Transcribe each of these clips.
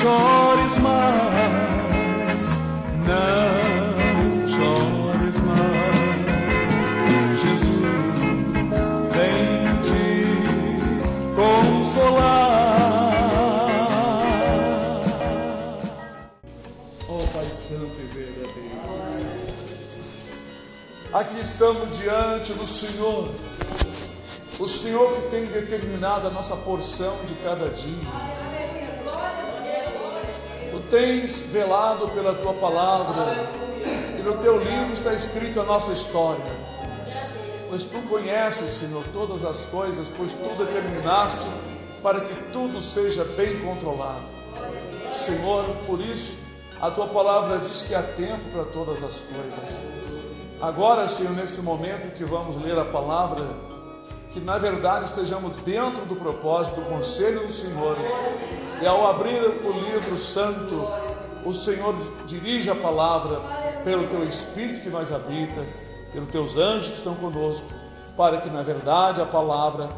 chores mais, não chores mais. Jesus vem te consolar. Oh Pai Santo e verdadeiro, aqui estamos diante do Senhor, o Senhor que tem determinado a nossa porção de cada dia. Tu tens velado pela Tua palavra, e no Teu livro está escrito a nossa história. Pois Tu conheces, Senhor, todas as coisas, pois Tu determinaste para que tudo seja bem controlado. Senhor, por isso, a Tua palavra diz que há tempo para todas as coisas. Agora, Senhor, nesse momento que vamos ler a palavra, que na verdade estejamos dentro do propósito, do conselho do Senhor, e ao abrir o livro santo, o Senhor dirige a palavra pelo Teu Espírito que nós habita, pelos Teus anjos que estão conosco, para que na verdade a palavra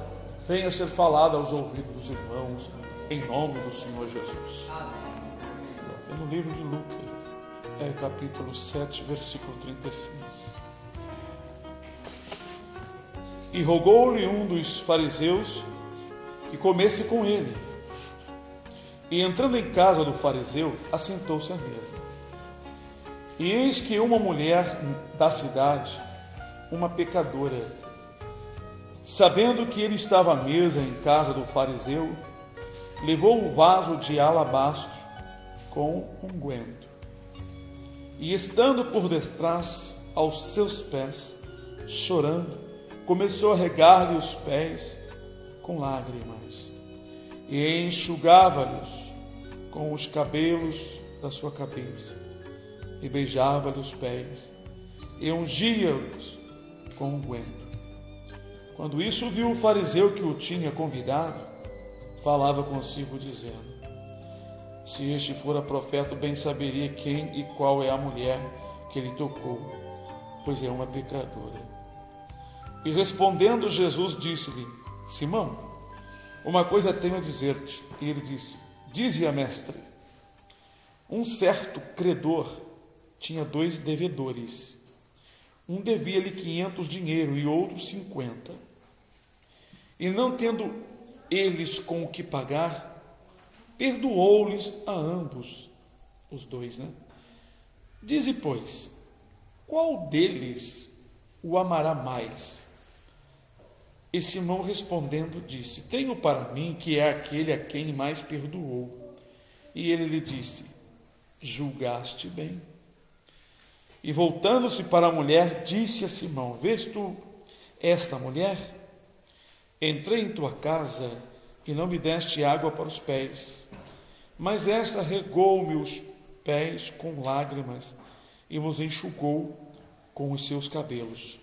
venha a ser falada aos ouvidos dos irmãos, em nome do Senhor Jesus. É no livro de Lucas, capítulo 7, versículo 36. E rogou-lhe um dos fariseus que comesse com ele. E entrando em casa do fariseu, assentou-se à mesa. E eis que uma mulher da cidade, uma pecadora, sabendo que ele estava à mesa em casa do fariseu, levou um vaso de alabastro com unguento. E estando por detrás aos seus pés, chorando, começou a regar-lhe os pés com lágrimas, e enxugava-lhes com os cabelos da sua cabeça, e beijava-lhe os pés, e ungia-os com unguento. Quando isso viu o fariseu que o tinha convidado, falava consigo, dizendo: se este fora profeta, bem saberia quem e qual é a mulher que ele tocou, pois é uma pecadora. E respondendo Jesus, disse-lhe: Simão, uma coisa tenho a dizer-te. E ele disse: dize-a, mestre. Um certo credor tinha 2 devedores. Um devia-lhe 500 dinheiro e outro 50. E não tendo eles com o que pagar, perdoou-lhes a ambos, os 2, né? Dize, pois, qual deles o amará mais? E Simão respondendo disse: tenho para mim que é aquele a quem mais perdoou. E ele lhe disse: julgaste bem. E voltando-se para a mulher, disse a Simão: vês tu esta mulher? Entrei em tua casa e não me deste água para os pés, mas esta regou-me os pés com lágrimas e os enxugou com os seus cabelos.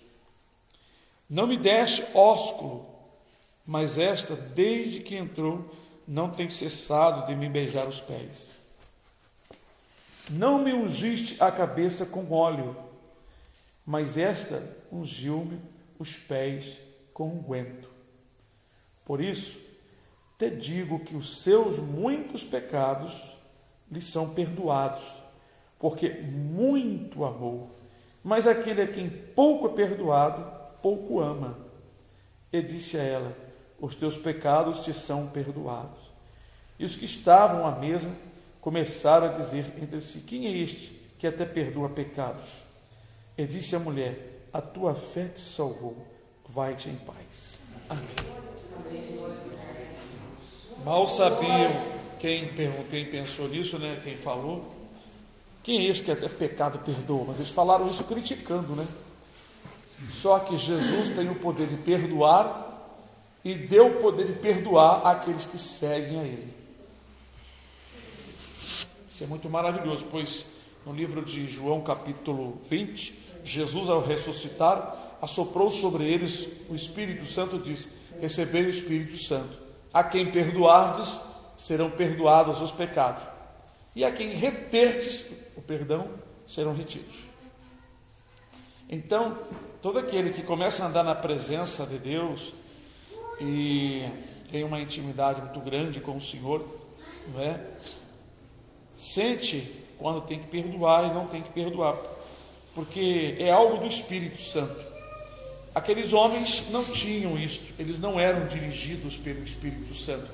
Não me deste ósculo, mas esta, desde que entrou, não tem cessado de me beijar os pés. Não me ungiste a cabeça com óleo, mas esta ungiu-me os pés com unguento. Por isso, te digo que os seus muitos pecados lhe são perdoados, porque muito amou. Mas aquele a quem pouco é perdoado, pouco ama. E disse a ela: os teus pecados te são perdoados. E os que estavam à mesa começaram a dizer entre si: quem é este que até perdoa pecados? E disse a mulher: a tua fé te salvou, vai-te em paz. Amém. Mal sabiam quem pensou nisso, né? Quem falou, quem é esse que até pecado perdoa? Mas eles falaram isso criticando, né? Só que Jesus tem o poder de perdoar e deu o poder de perdoar àqueles que seguem a Ele. Isso é muito maravilhoso, pois no livro de João capítulo 20, Jesus, ao ressuscitar, assoprou sobre eles o Espírito Santo e disse: recebei o Espírito Santo. A quem perdoardes, serão perdoados os pecados, e a quem reterdes o perdão, serão retidos. Então, todo aquele que começa a andar na presença de Deus e tem uma intimidade muito grande com o Senhor, não é? sente quando tem que perdoar e não tem que perdoar, porque é algo do Espírito Santo. Aqueles homens não tinham isso, eles não eram dirigidos pelo Espírito Santo,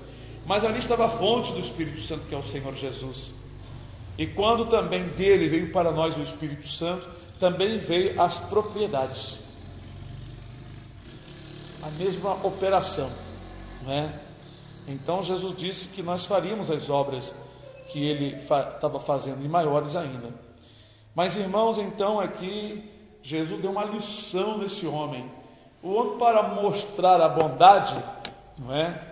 mas ali estava a fonte do Espírito Santo, que é o Senhor Jesus. E quando também dele veio para nós o Espírito Santo, também veio as propriedades, a mesma operação, não é? Então Jesus disse que nós faríamos as obras que ele estava fazendo, e maiores ainda. Mas, irmãos, então aqui Jesus deu uma lição nesse homem. O homem, para mostrar a bondade, não é?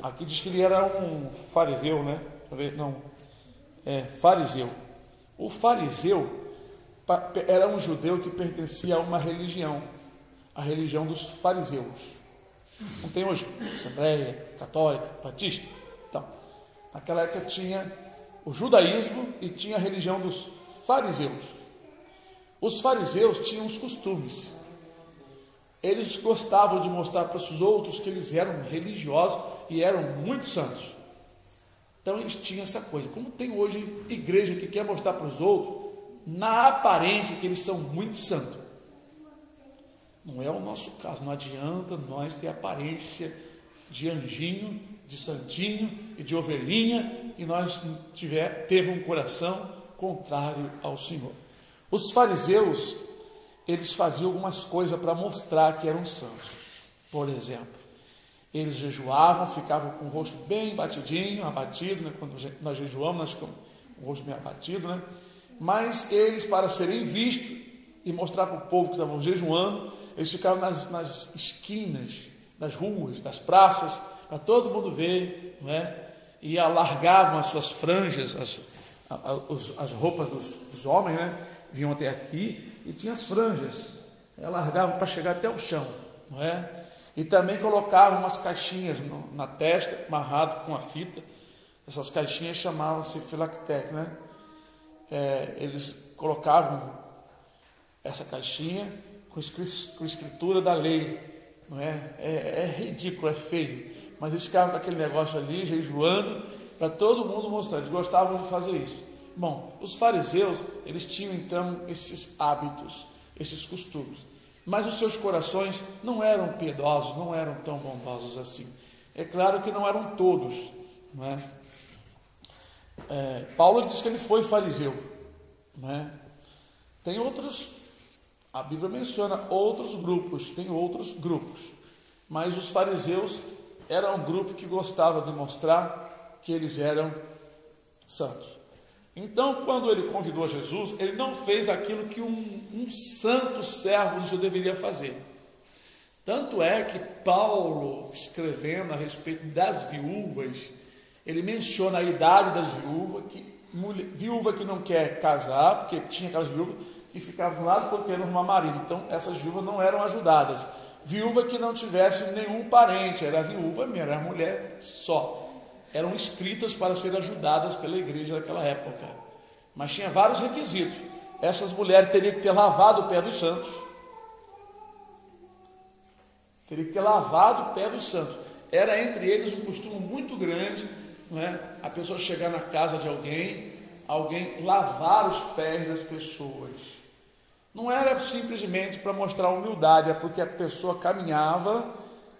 Aqui diz que ele era um fariseu, né? Fariseu. O fariseu era um judeu que pertencia a uma religião, a religião dos fariseus. Não tem hoje Assembleia, Católica, Batista? Então, naquela época tinha o judaísmo e tinha a religião dos fariseus. Os fariseus tinham os costumes. Eles gostavam de mostrar para os outros que eles eram religiosos e eram muito santos. Então eles tinham essa coisa. Como tem hoje igreja que quer mostrar para os outros, na aparência, que eles são muito santos. Não é o nosso caso. Não adianta nós ter aparência de anjinho, de santinho e de ovelhinha, e nós teve um coração contrário ao Senhor. Os fariseus, eles faziam algumas coisas para mostrar que eram santos. Por exemplo, eles jejuavam, ficavam com o rosto bem batidinho, abatido, né? Quando nós jejuamos, nós ficamos com o rosto bem abatido, né? Mas eles, para serem vistos e mostrar para o povo que estavam jejuando, eles ficavam nas esquinas das ruas, das praças, para todo mundo ver, não é? E alargavam as suas franjas, as roupas dos homens, né? Vinham até aqui e tinha as franjas, alargavam para chegar até o chão, não é? E também colocavam umas caixinhas na testa, amarrado com a fita. Essas caixinhas chamavam-se filactete, né? Eles colocavam essa caixinha com escritura da lei, não é? É ridículo, é feio, mas eles ficavam com aquele negócio ali, jejuando, para todo mundo mostrar. Eles gostavam de fazer isso. Bom, os fariseus, eles tinham então esses hábitos, esses costumes, mas os seus corações não eram piedosos, não eram tão bondosos assim. É claro que não eram todos, não é? Paulo diz que ele foi fariseu, não é? Tem outros, a Bíblia menciona outros grupos, tem outros grupos, mas os fariseus eram um grupo que gostava de mostrar que eles eram santos. Então, quando ele convidou Jesus, ele não fez aquilo que um santo servo do Senhor deveria fazer. Tanto é que Paulo, escrevendo a respeito das viúvas, ele menciona a idade das viúvas, viúva que não quer casar, porque tinha aquelas viúvas que ficavam lá porque querendo arrumar marido. Então, essas viúvas não eram ajudadas. Viúva que não tivesse nenhum parente, era viúva mesmo, era mulher só. Eram escritas para serem ajudadas pela igreja naquela época, mas tinha vários requisitos. Essas mulheres teriam que ter lavado o pé dos santos, era entre eles um costume muito grande, não é? A pessoa chegar na casa de alguém lavar os pés das pessoas. Não era simplesmente para mostrar humildade, é porque a pessoa caminhava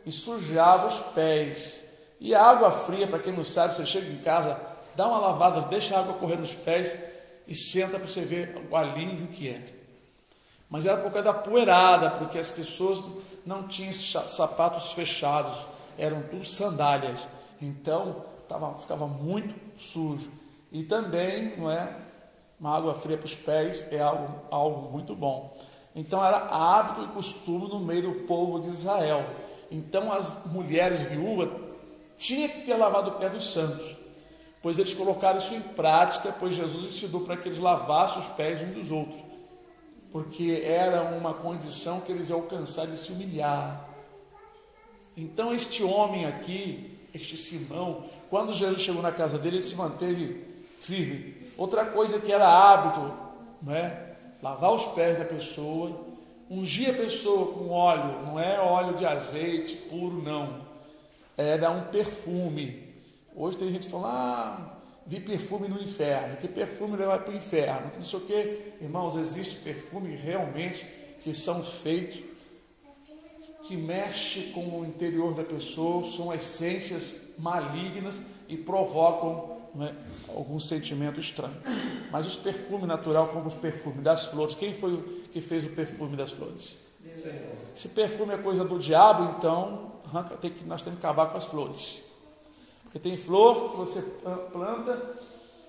e sujava os pés. E a água fria, para quem não sabe, você chega em casa, dá uma lavada, deixa a água correr nos pés e senta para você ver o alívio que é. Mas era por causa da poeirada, porque as pessoas não tinham sapatos fechados, eram tudo sandálias, então ficava muito sujo. E também, não é, uma água fria para os pés é algo muito bom. Então era hábito e costume no meio do povo de Israel. Então as mulheres viúvas tinha que ter lavado o pé dos santos, pois eles colocaram isso em prática, pois Jesus ensinou para que eles lavassem os pés uns dos outros, porque era uma condição que eles iam alcançar de se humilhar. Então este homem aqui, este Simão, quando Jesus chegou na casa dele, ele se manteve firme. Outra coisa que era hábito, não é? Lavar os pés da pessoa, ungir a pessoa com óleo, não é óleo de azeite puro, não. Era um perfume. Hoje tem gente falando, vi perfume no inferno, que perfume vai para o inferno, que não sei o que. Irmãos, existe perfume realmente que são feitos, que mexe com o interior da pessoa, são essências malignas e provocam, né, algum sentimento estranho. Mas os perfumes naturais, como os perfumes das flores, quem foi que fez o perfume das flores? Se perfume é coisa do diabo, então nós temos que acabar com as flores. Porque tem flor que você planta,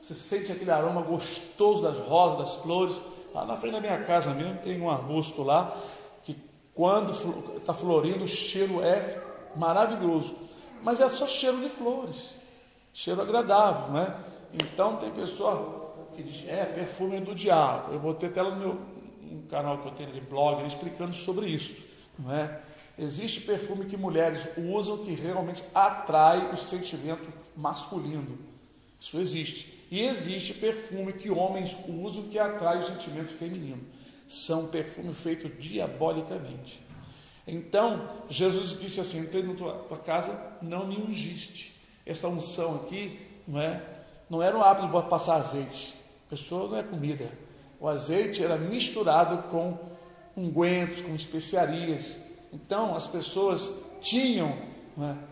você sente aquele aroma gostoso das rosas, das flores. Lá na frente da minha casa mesmo tem um arbusto lá, que quando está florindo, o cheiro é maravilhoso. Mas é só cheiro de flores, cheiro agradável, né? Então tem pessoa que diz, perfume é do diabo. Eu botei até lá no canal que eu tenho de blog explicando sobre isso, não é? Existe perfume que mulheres usam que realmente atrai o sentimento masculino. Isso existe. E existe perfume que homens usam que atrai o sentimento feminino. São perfumes feitos diabolicamente. Então, Jesus disse assim: entrei na tua casa, não me ungiste. Essa unção aqui não era um hábito de passar azeite. A pessoa não é comida. O azeite era misturado com ungüentos, com especiarias. Então, as pessoas tinham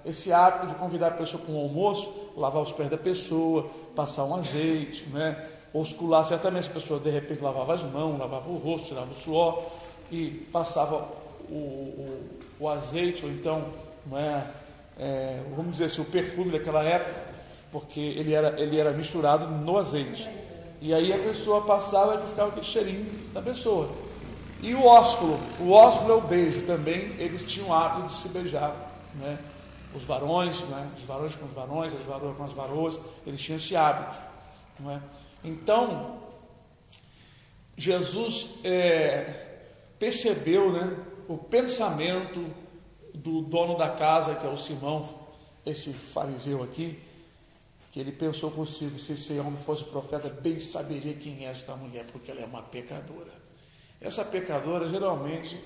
esse hábito de convidar a pessoa para um almoço, lavar os pés da pessoa, passar um azeite, oscular. Certamente a pessoa de repente lavava as mãos, lavava o rosto, tirava o suor e passava o azeite, ou então, vamos dizer assim, o perfume daquela época, porque ele era misturado no azeite. E aí a pessoa passava e ficava aquele cheirinho da pessoa. E o ósculo é o beijo também. Eles tinham o hábito de se beijar, os varões, os varões com os varões, as varoas com as varoas, eles tinham esse hábito, Então Jesus percebeu, o pensamento do dono da casa, que é o Simão, esse fariseu aqui, que ele pensou consigo: se esse homem fosse profeta, bem saberia quem é esta mulher, porque ela é uma pecadora. Essa pecadora geralmente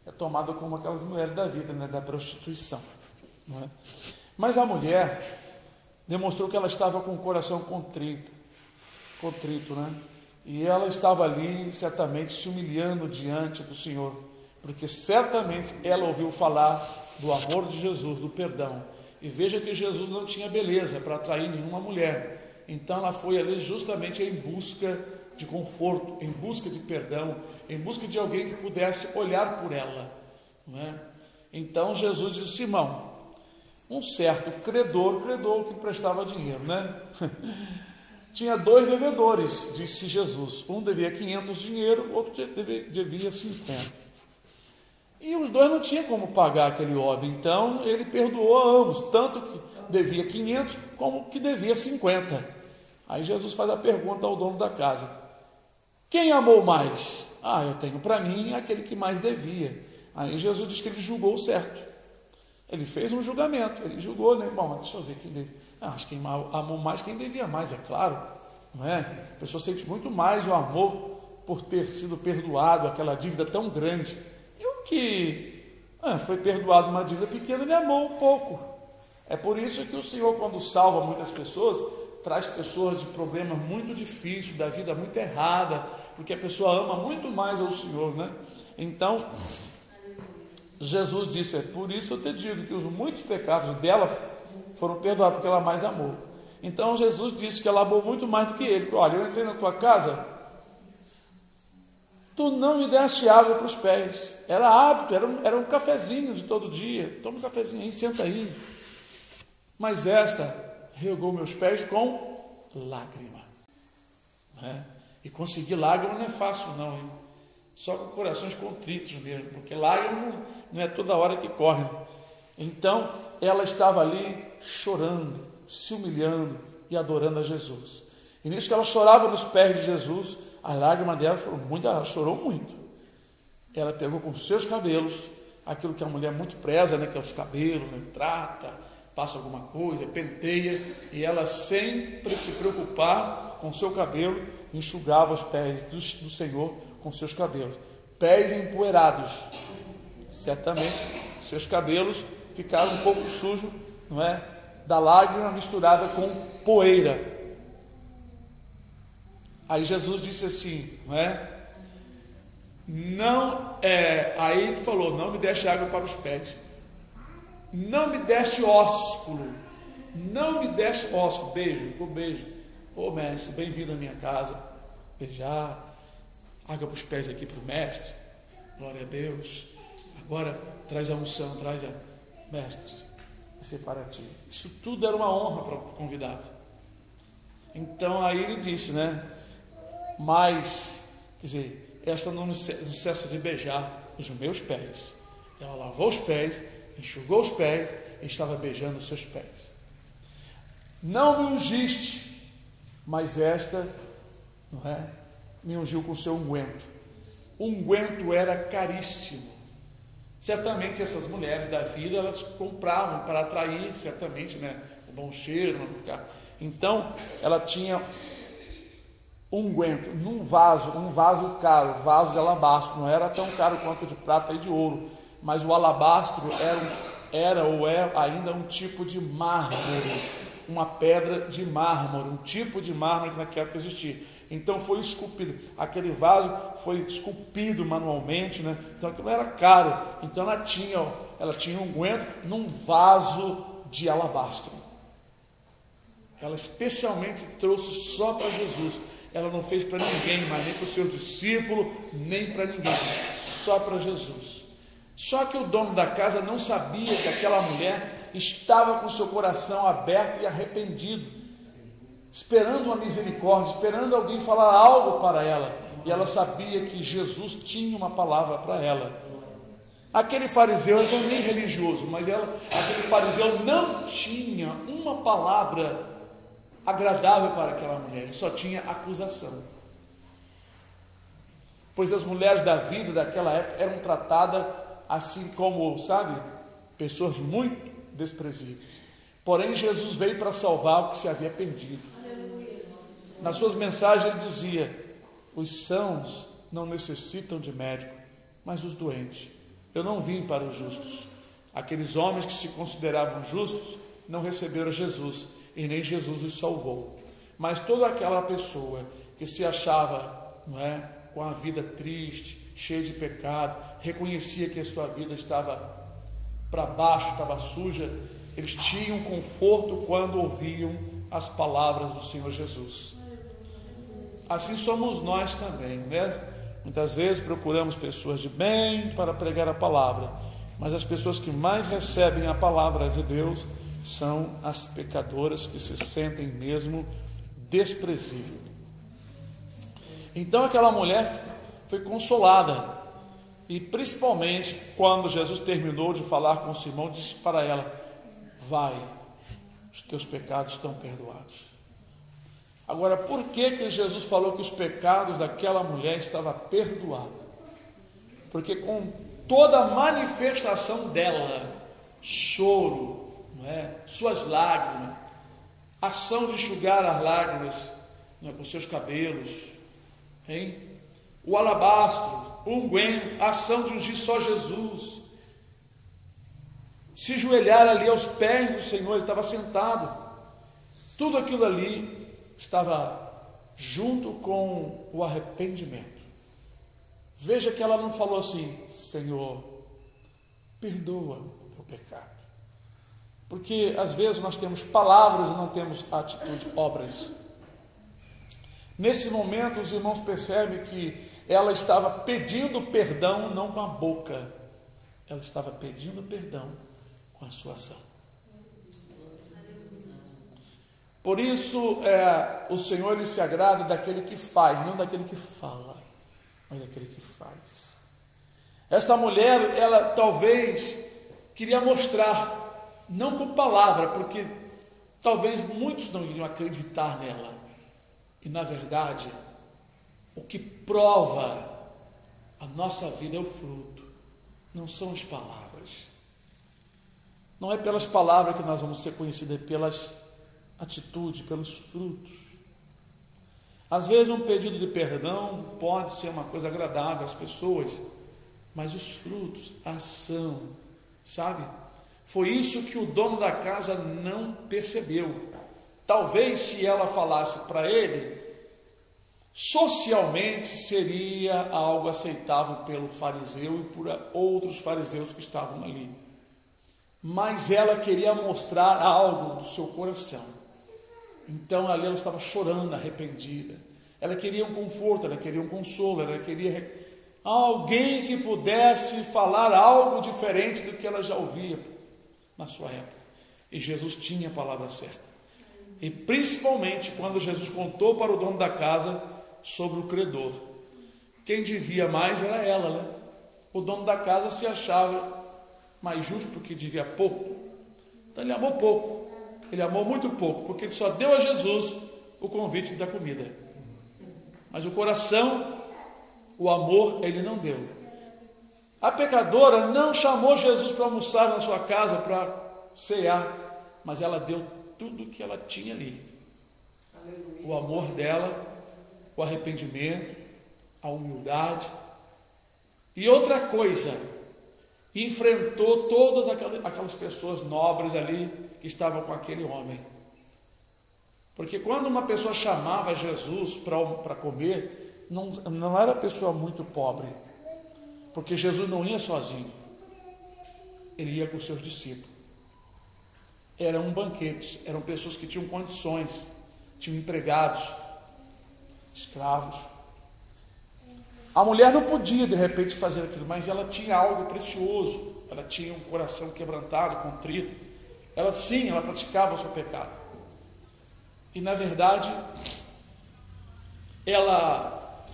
é tomada como aquelas mulheres da vida, da prostituição, Mas a mulher demonstrou que ela estava com o coração contrito, E ela estava ali certamente se humilhando diante do Senhor, porque certamente ela ouviu falar do amor de Jesus, do perdão. E veja que Jesus não tinha beleza para atrair nenhuma mulher. Então ela foi ali justamente em busca de conforto, em busca de perdão, em busca de alguém que pudesse olhar por ela, Então Jesus disse: Simão, um certo credor que prestava dinheiro, Tinha 2 devedores, disse Jesus. Um devia 500 dinheiro, outro devia 50. E os 2 não tinham como pagar aquele homem. Então ele perdoou a ambos, tanto que devia 500 como que devia 50. Aí Jesus faz a pergunta ao dono da casa: quem amou mais? Eu tenho para mim aquele que mais devia. Aí Jesus diz que ele julgou certo. Ele fez um julgamento, ele julgou, Bom, deixa eu ver quem devia. Acho que quem amou mais, quem devia mais, é claro, A pessoa sente muito mais o amor por ter sido perdoado aquela dívida tão grande. E o que foi perdoado uma dívida pequena, ele amou um pouco. É por isso que o Senhor, quando salva muitas pessoas, traz pessoas de problemas muito difíceis, da vida muito errada, porque a pessoa ama muito mais ao Senhor, Então, Jesus disse: por isso eu te digo que os muitos pecados dela foram perdoados, porque ela mais amou. Então Jesus disse que ela amou muito mais do que ele. Olha, eu entrei na tua casa, tu não me deste água para os pés. Era hábito, era um cafezinho de todo dia. Toma um cafezinho aí, senta aí. Mas esta regou meus pés com lágrima. E conseguir lágrima não é fácil não, hein? Só com corações contritos mesmo, porque lágrima não é toda hora que corre. Então ela estava ali chorando, se humilhando e adorando a Jesus. E nisso que ela chorava nos pés de Jesus, as lágrimas dela foram muito, ela chorou muito. Ela pegou com os seus cabelos, aquilo que a mulher muito preza, que é os cabelos, trata, passa alguma coisa, penteia, e ela, sempre se preocupar com o seu cabelo, enxugava os pés do Senhor com seus cabelos. Pés empoeirados, certamente seus cabelos ficaram um pouco sujos, da lágrima misturada com poeira. Aí Jesus disse assim, não é? Aí ele falou, não me deste água para os pés, não me deste ósculo, beijo, ô mestre, bem-vindo à minha casa, beijar, água para os pés aqui para o mestre, glória a Deus, agora traz a unção, mestre, isso é para ti. Isso tudo era uma honra para o convidado. Então aí ele disse, né, mas, quer dizer, esta não cessa de beijar os meus pés. Ela lavou os pés, enxugou os pés e estava beijando os seus pés. Não me ungiste, mas esta, não é, me ungiu com o seu unguento. O unguento era caríssimo. Certamente essas mulheres da vida, elas compravam para atrair, certamente, né, o bom cheiro, não ficar. Então, ela tinha unguento num vaso, um vaso caro, vaso de alabastro, não era tão caro quanto de prata e de ouro, mas o alabastro era ou é ainda um tipo de mármore, uma pedra de mármore, um tipo de mármore que naquela época existia. Então foi esculpido, aquele vaso foi esculpido manualmente, né? Então aquilo era caro. Então ela tinha um unguento num vaso de alabastro. Ela especialmente trouxe só para Jesus. Ela não fez para ninguém, mas nem para o seu discípulo, nem para ninguém, só para Jesus. Só que o dono da casa não sabia que aquela mulher estava com seu coração aberto e arrependido, esperando uma misericórdia, esperando alguém falar algo para ela. E ela sabia que Jesus tinha uma palavra para ela. Aquele fariseu era também religioso, mas aquele fariseu não tinha uma palavra agradável para aquela mulher, ele só tinha acusação. Pois as mulheres da vida daquela época eram tratadas assim como, sabe, pessoas muito desprezíveis. Porém, Jesus veio para salvar o que se havia perdido. Nas suas mensagens ele dizia: os sãos não necessitam de médico, mas os doentes. Eu não vim para os justos. Aqueles homens que se consideravam justos não receberam Jesus, e nem Jesus os salvou. Mas toda aquela pessoa que se achava, não é, com a vida triste, cheia de pecado, reconhecia que a sua vida estava para baixo, estava suja, eles tinham conforto quando ouviam as palavras do Senhor Jesus. Assim somos nós também, né? Muitas vezes procuramos pessoas de bem para pregar a palavra, mas as pessoas que mais recebem a palavra de Deus são as pecadoras que se sentem mesmo desprezíveis. Então aquela mulher foi consolada, e principalmente quando Jesus terminou de falar com Simão, disse para ela: vai, os teus pecados estão perdoados. Agora, por que Jesus falou que os pecados daquela mulher estavam perdoados? Porque com toda a manifestação dela, choro, não é? Suas lágrimas, ação de enxugar as lágrimas, não é? Com seus cabelos, hein? O alabastro, o unguento, a ação de ungir só Jesus, se joelhar ali aos pés do Senhor, ele estava sentado, tudo aquilo ali estava junto com o arrependimento. Veja que ela não falou assim: Senhor, perdoa o meu pecado. Porque às vezes nós temos palavras e não temos atitude, obras. Nesse momento os irmãos percebem que ela estava pedindo perdão não com a boca, ela estava pedindo perdão com a sua ação. Por isso, o Senhor ele se agrada daquele que faz, não daquele que fala, mas daquele que faz. Esta mulher, ela talvez queria mostrar, não com palavra, porque talvez muitos não iriam acreditar nela. E na verdade, o que prova a nossa vida é o fruto, não são as palavras. Não é pelas palavras que nós vamos ser conhecidos, é pelas atitude, pelos frutos. Às vezes um pedido de perdão pode ser uma coisa agradável às pessoas, mas os frutos, a ação, sabe? Foi isso que o dono da casa não percebeu. Talvez se ela falasse para ele socialmente seria algo aceitável pelo fariseu e por outros fariseus que estavam ali. Mas ela queria mostrar algo do seu coração. Então ali ela estava chorando, arrependida. Ela queria um conforto, ela queria um consolo, ela queria alguém que pudesse falar algo diferente do que ela já ouvia na sua época. E Jesus tinha a palavra certa. E principalmente quando Jesus contou para o dono da casa sobre o credor. Quem devia mais era ela, né? O dono da casa se achava mais justo porque devia pouco. Então ele amou pouco. Ele amou muito pouco, porque ele só deu a Jesus o convite da comida. Mas o coração, o amor, ele não deu. A pecadora não chamou Jesus para almoçar na sua casa, para cear, mas ela deu tudo que ela tinha ali. O amor dela, o arrependimento, a humildade. E outra coisa, enfrentou todas aquelas pessoas nobres ali que estavam com aquele homem. Porque quando uma pessoa chamava Jesus para comer, não era pessoa muito pobre, porque Jesus não ia sozinho, ele ia com seus discípulos. Eram banquetes, eram pessoas que tinham condições, tinham empregados, escravos. A mulher não podia de repente fazer aquilo, mas ela tinha algo precioso, ela tinha um coração quebrantado, contrito. Ela praticava o seu pecado. E na verdade, ela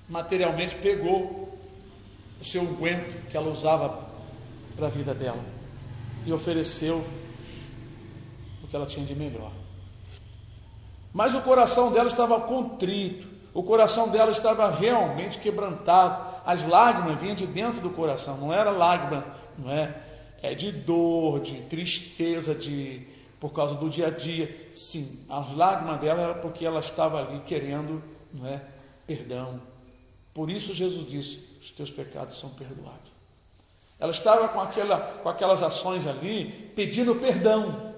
materialmente pegou o seu unguento que ela usava para a vida dela e ofereceu o que ela tinha de melhor. Mas o coração dela estava contrito, o coração dela estava realmente quebrantado. As lágrimas vinham de dentro do coração, não era lágrima, não é de dor, de tristeza, por causa do dia a dia. Sim, as lágrimas dela era porque ela estava ali querendo, perdão. Por isso Jesus disse: os teus pecados são perdoados. Ela estava com aquelas ações ali, pedindo perdão.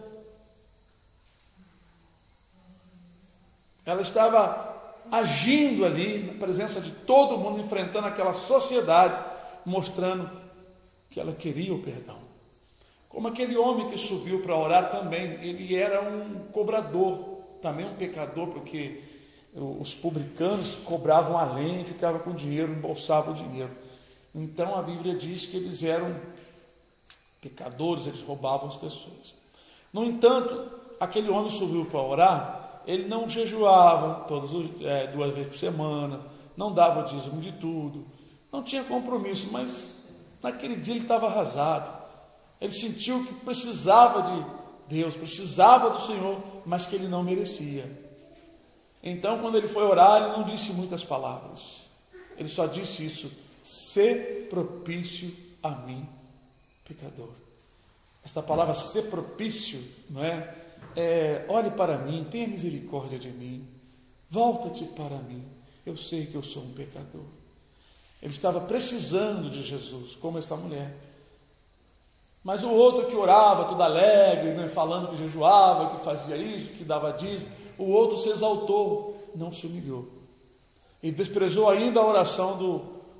Ela estava agindo ali na presença de todo mundo, enfrentando aquela sociedade, mostrando que ela queria o perdão. Como aquele homem que subiu para orar também, ele era um cobrador, também um pecador, porque os publicanos cobravam além e ficavam com dinheiro, embolsavam o dinheiro. Então a Bíblia diz que eles eram pecadores, eles roubavam as pessoas. No entanto, aquele homem subiu para orar. Ele não jejuava 2 vezes por semana, não dava o dízimo de tudo, não tinha compromisso, mas naquele dia ele estava arrasado. Ele sentiu que precisava de Deus, precisava do Senhor, mas que ele não merecia. Então, quando ele foi orar, ele não disse muitas palavras. Ele só disse isso: "Sê propício a mim, pecador." Esta palavra "ser propício", olhe para mim, tenha misericórdia de mim, volta-te para mim, eu sei que eu sou um pecador. Ele estava precisando de Jesus, como esta mulher. Mas o outro que orava, todo alegre, falando que jejuava, que fazia isso, que dava dízimo, o outro se exaltou, não se humilhou. E desprezou ainda a oração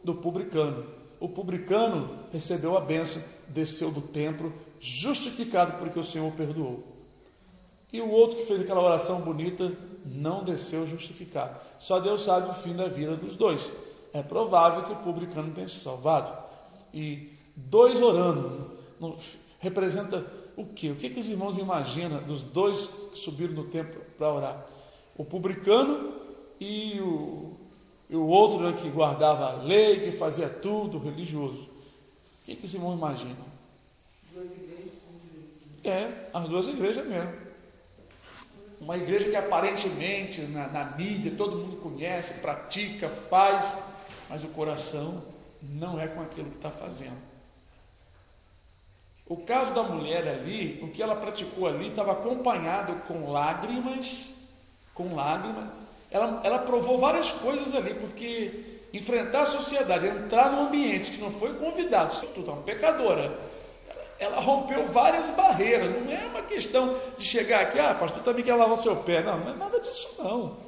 do publicano. O publicano recebeu a bênção, desceu do templo, justificado porque o Senhor o perdoou. E o outro que fez aquela oração bonita não desceu justificado. Só Deus sabe o fim da vida dos dois. É provável que o publicano tenha se salvado. E 2 orando representa o quê? O que os irmãos imaginam dos 2 que subiram no templo para orar? O publicano e o outro que guardava a lei, que fazia tudo, religioso. O que os irmãos imaginam? 2 igrejas. As 2 igrejas mesmo. Uma igreja que aparentemente na mídia todo mundo conhece, pratica, faz, mas o coração não é com aquilo que está fazendo. O caso da mulher ali, o que ela praticou ali estava acompanhado com lágrimas. Ela provou várias coisas ali, porque enfrentar a sociedade, entrar num ambiente que não foi convidado, tu é uma pecadora. Ela rompeu várias barreiras. Não é uma questão de chegar aqui: pastor, também quer lavar o seu pé. Não é nada disso não.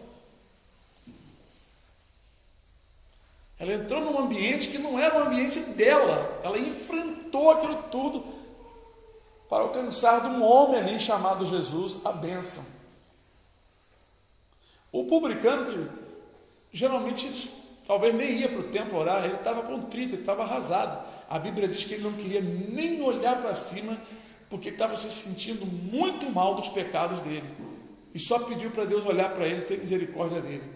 Ela entrou num ambiente que não era o ambiente dela. Ela enfrentou aquilo tudo para alcançar de um homem ali chamado Jesus a bênção. O publicano, geralmente, talvez nem ia para o templo orar, ele estava contrito, ele estava arrasado. A Bíblia diz que ele não queria nem olhar para cima, porque estava se sentindo muito mal dos pecados dele. E só pediu para Deus olhar para ele, ter misericórdia dele.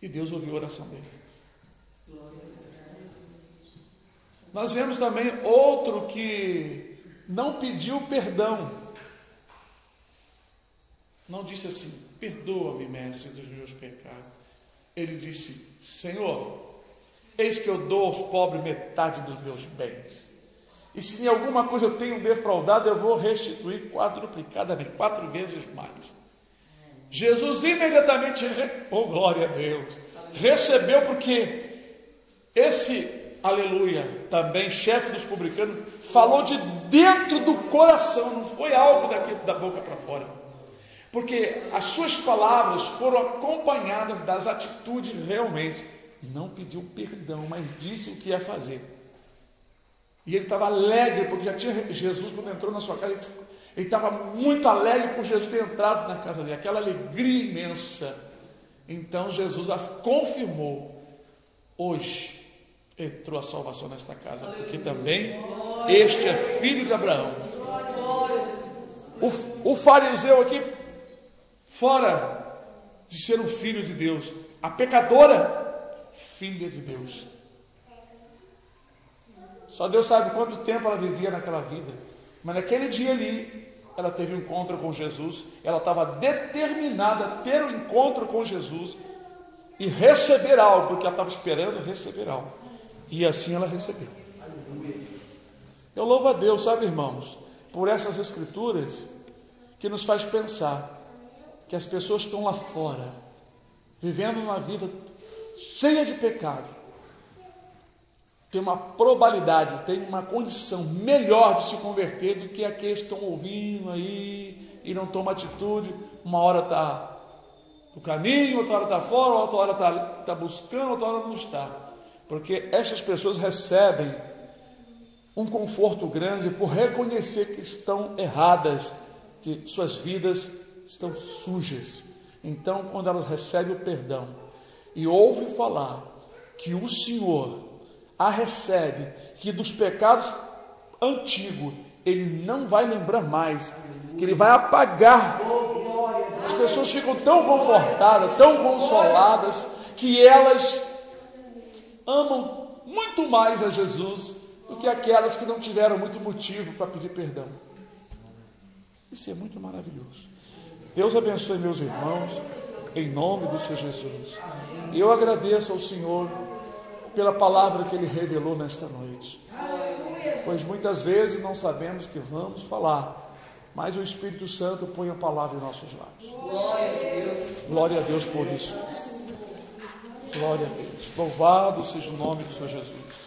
E Deus ouviu a oração dele. Nós vemos também outro que não pediu perdão. Não disse assim: perdoa-me, mestre, dos meus pecados. Ele disse: Senhor, eis que eu dou aos pobres metade dos meus bens. E se em alguma coisa eu tenho defraudado, eu vou restituir quadruplicadamente, 4 vezes mais. Jesus imediatamente, glória a Deus, recebeu, porque esse, aleluia, também chefe dos publicanos, falou de dentro do coração, não foi algo daqui da boca para fora. Porque as suas palavras foram acompanhadas das atitudes realmente. Não pediu perdão, mas disse o que ia fazer. E ele estava alegre, porque já tinha Jesus, quando entrou na sua casa, ele estava muito alegre por Jesus ter entrado na casa dele, aquela alegria imensa. Então Jesus confirmou: hoje entrou a salvação nesta casa, porque também este é filho de Abraão. O fariseu aqui, fora de ser um filho de Deus, a pecadora, filha de Deus. Só Deus sabe quanto tempo ela vivia naquela vida, mas naquele dia ali, ela teve um encontro com Jesus. Ela estava determinada a ter um encontro com Jesus e receber algo, porque ela estava esperando receber algo, e assim ela recebeu. Eu louvo a Deus, sabe, irmãos, por essas escrituras que nos faz pensar que as pessoas que estão lá fora, vivendo uma vida cheia de pecado, tem uma probabilidade, tem uma condição melhor de se converter do que aqueles que estão ouvindo aí e não tomam atitude. Uma hora está no caminho, outra hora está fora, outra hora está buscando, outra hora não está. Porque estas pessoas recebem um conforto grande por reconhecer que estão erradas, que suas vidas estão sujas. Então, quando elas recebem o perdão e ouvem falar que o Senhor a recebe, que dos pecados antigos ele não vai lembrar mais, que ele vai apagar. As pessoas ficam tão confortadas, tão consoladas, que elas amam muito mais a Jesus do que aquelas que não tiveram muito motivo para pedir perdão. Isso é muito maravilhoso. Deus abençoe meus irmãos, em nome do Senhor Jesus. E eu agradeço ao Senhor pela palavra que Ele revelou nesta noite, pois muitas vezes não sabemos o que vamos falar, mas o Espírito Santo põe a palavra em nossos lábios. Glória a Deus por isso. Glória a Deus. Louvado seja o nome do Senhor Jesus.